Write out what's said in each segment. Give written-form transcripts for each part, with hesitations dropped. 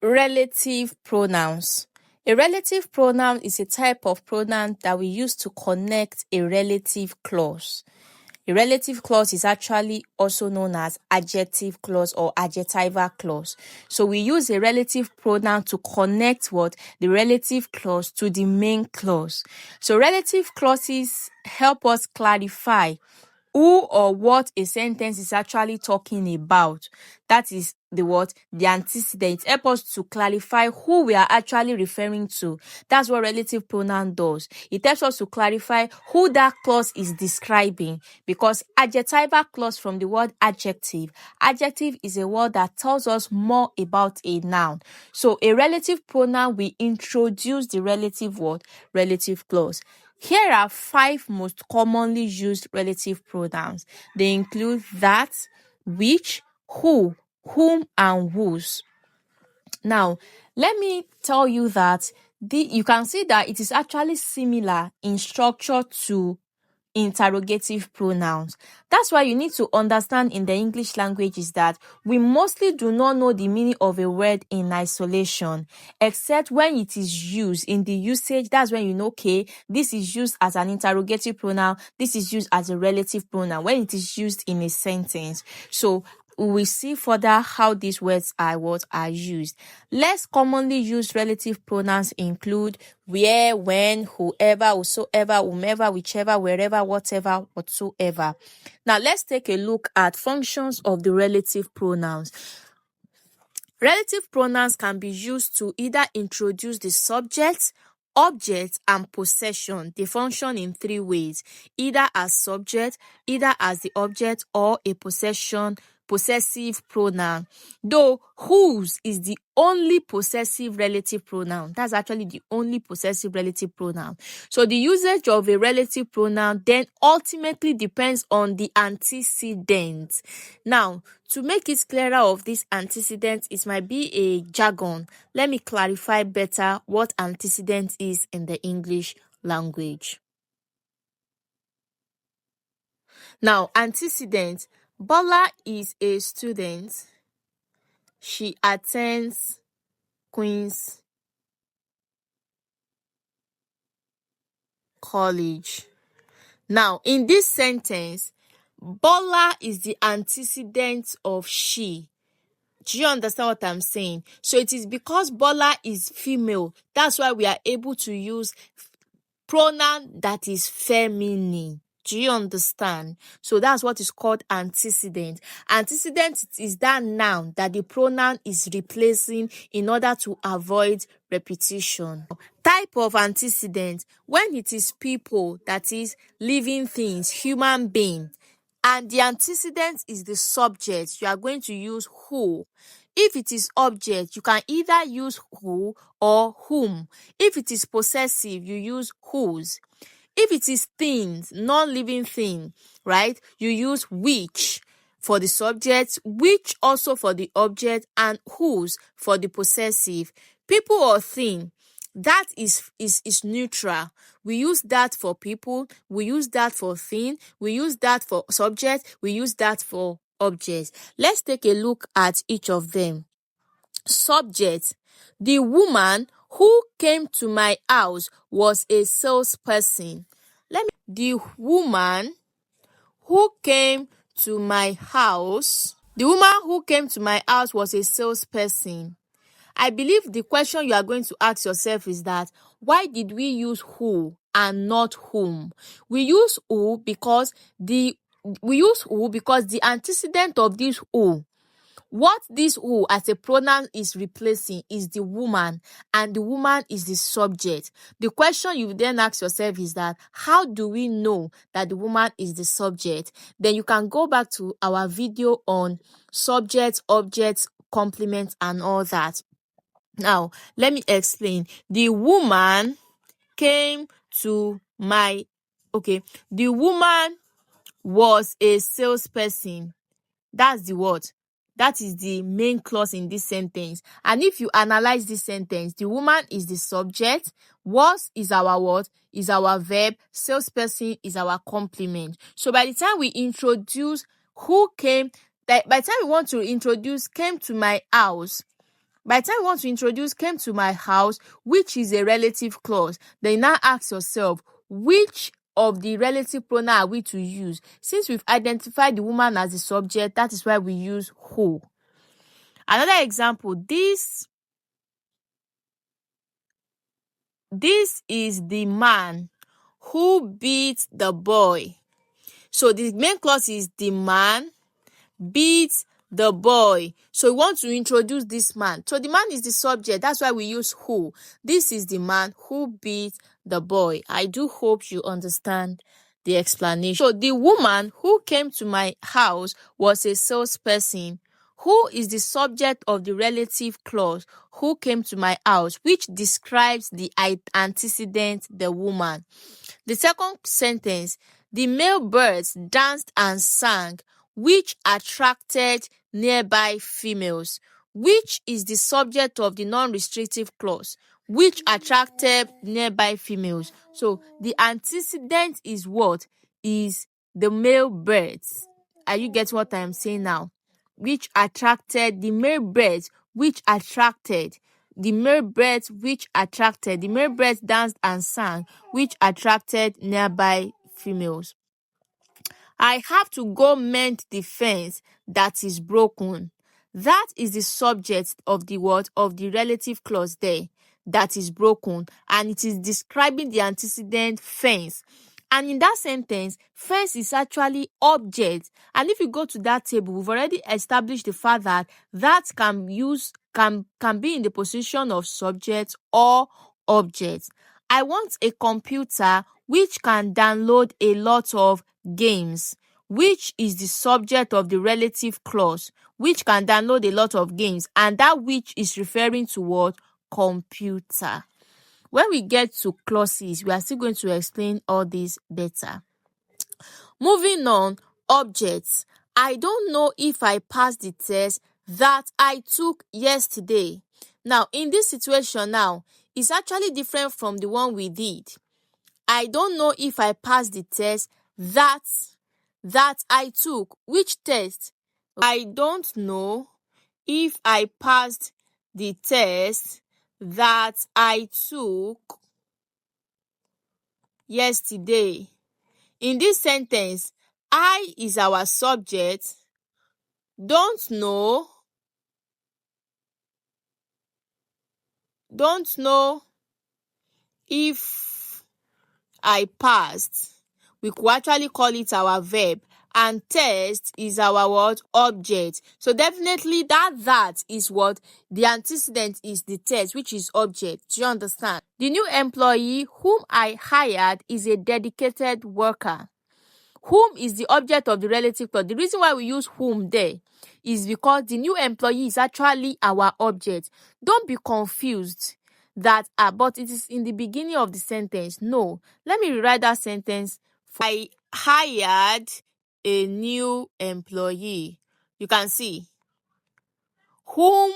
Relative pronouns. A relative pronoun is a type of pronoun that we use to connect a relative clause. A relative clause is actually also known as adjective clause or adjectival clause. So we use a relative pronoun to connect the relative clause to the main clause. So relative clauses help us clarify who or what a sentence is actually talking about. That is the antecedent. Help us to clarify who we are actually referring to. That's what relative pronoun does. It helps us to clarify who that clause is describing, because adjectival clause from the word adjective. Adjective is a word that tells us more about a noun. So a relative pronoun will introduce the relative clause. Here are 5 most commonly used relative pronouns. They include that, which, who, whom, and whose. Now, let me tell you that you can see that it is actually similar in structure to interrogative pronouns. That's why you need to understand in the English language is that we mostly do not know the meaning of a word in isolation, except when it is used in the usage. That's when you know, okay, this is used as an interrogative pronoun, this is used as a relative pronoun, when it is used in a sentence. So we will see further how these words are used. Less commonly used relative pronouns include where, when, whoever, whosoever, whomever, whichever, wherever, whatever, whatsoever. Now let's take a look at functions of the relative pronouns. Relative pronouns can be used to either introduce the subject, object, and possession. They function in 3 ways: either as subject, either as the object, or a possessive pronoun. Though whose is the only possessive relative pronoun. That's actually the only possessive relative pronoun. So the usage of a relative pronoun then ultimately depends on the antecedent. Now, to make it clearer of this antecedent, it might be a jargon. Let me clarify better what antecedent is in the English language. Now, antecedent. Bola is a student. She attends Queen's College. Now, in this sentence, Bola is the antecedent of she. Do you understand what I'm saying? So it is because Bola is female, that's why we are able to use pronoun that is feminine. Do you understand? So that's what is called antecedent. Antecedent is that noun that the pronoun is replacing in order to avoid repetition. Type of antecedent: when it is people, that is living things, human being, and the antecedent is the subject, you are going to use who. If it is object, you can either use who or whom. If it is possessive, you use whose. If it is things, non-living thing, right, you use which for the subject, which also for the object, and whose for the possessive. People or thing, that is neutral. We use that for people, we use that for thing, we use that for subject, we use that for object. Let's take a look at each of them. Subject: the woman who came to my house was a salesperson. The woman who came to my house was a salesperson. I believe the question you are going to ask yourself is that, why did we use who and not whom? We use who because the antecedent of this who, what this who as a pronoun is replacing, is the woman, and the woman is the subject. The question you then ask yourself is that, how do we know that the woman is the subject? Then you can go back to our video on subjects, objects, complements, and all that. Now, let me explain. The woman came to my... the woman was a salesperson. That's the word. That is the main clause in this sentence. And if you analyze this sentence, the woman is the subject, was is our word, is our verb, salesperson is our complement. So by the time we introduce who came, by the time we want to introduce came to my house, By the time you want to introduce came to my house, which is a relative clause, then you now ask yourself, which of the relative pronoun are we to use? Since we've identified the woman as the subject, that is why we use who. Another example, this is the man who beat the boy. So the main clause is the man beat the boy. So we want to introduce this man. So the man is the subject. That's why we use who. This is the man who beat the boy. I do hope you understand the explanation. So the woman who came to my house was a salesperson. Who is the subject of the relative clause who came to my house, which describes the antecedent, the woman. The second sentence, the male birds danced and sang, which attracted nearby females. Which is the subject of the non-restrictive clause, which attracted nearby females. So the antecedent is what? Is the male birds. Are you getting what I'm saying now? Which attracted the male birds, which attracted the male birds, which attracted the male birds danced and sang, which attracted nearby females. I have to go mend the fence that is broken. That is the subject of the word of the relative clause there, that is broken, and it is describing the antecedent fence. And in that sentence, fence is actually object. And if you go to that table, we've already established the fact that that can be in the position of subject or object. I want a computer which can download a lot of games, which is the subject of the relative clause, which can download a lot of games, and that which is referring to what? Computer. When we get to clauses, we are still going to explain all this better. Moving on, objects. I don't know if I passed the test that I took yesterday. Now, in this situation now, it's actually different from the one we did. I don't know if I passed the test that I took. Which test? I don't know if I passed the test that I took yesterday. In this sentence, I is our subject. Don't know if I passed. We could actually call it our verb. And test is our what? Object. So definitely that is what? The antecedent is the test, which is object. Do you understand? The new employee whom I hired is a dedicated worker. Whom is the object of the relative clause. The reason why we use whom there is because the new employee is actually our object. Don't be confused that but it is in the beginning of the sentence. No. Let me rewrite that sentence. I hired a new employee. You can see whom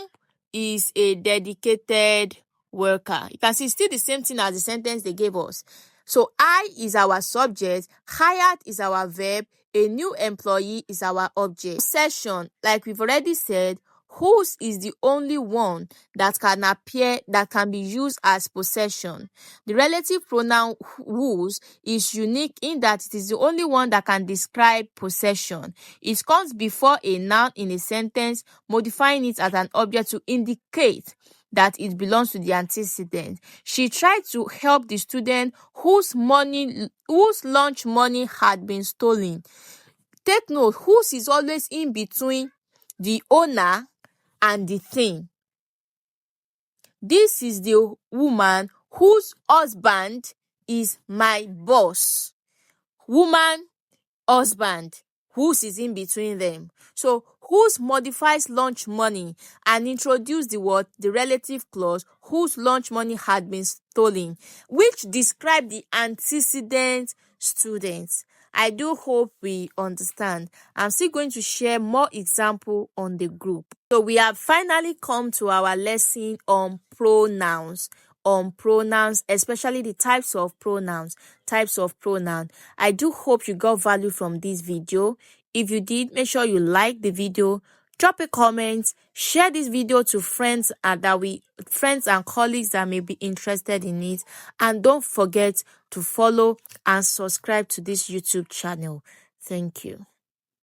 is a dedicated worker. You can see it's still the same thing as the sentence they gave us. So I is our subject, hired is our verb, a new employee is our object. Possession, like we've already said, whose is the only one that can be used as possession. The relative pronoun whose is unique in that it is the only one that can describe possession. It comes before a noun in a sentence, modifying it as an object to indicate that it belongs to the antecedent. She tried to help the student whose lunch money had been stolen. Take note, whose is always in between the owner and the thing. This is the woman whose husband is my boss. Woman, husband, whose is in between them. So whose modifies lunch money and introduce the word, the relative clause, whose lunch money had been stolen, which describe the antecedent students. I do hope we understand. I'm still going to share more example on the group. So we have finally come to our lesson on pronouns. Especially the types of pronouns. I do hope you got value from this video. If you did, make sure you like the video, Drop a comment, share this video to friends and colleagues that may be interested in it, and don't forget to follow and subscribe to this YouTube channel. Thank you.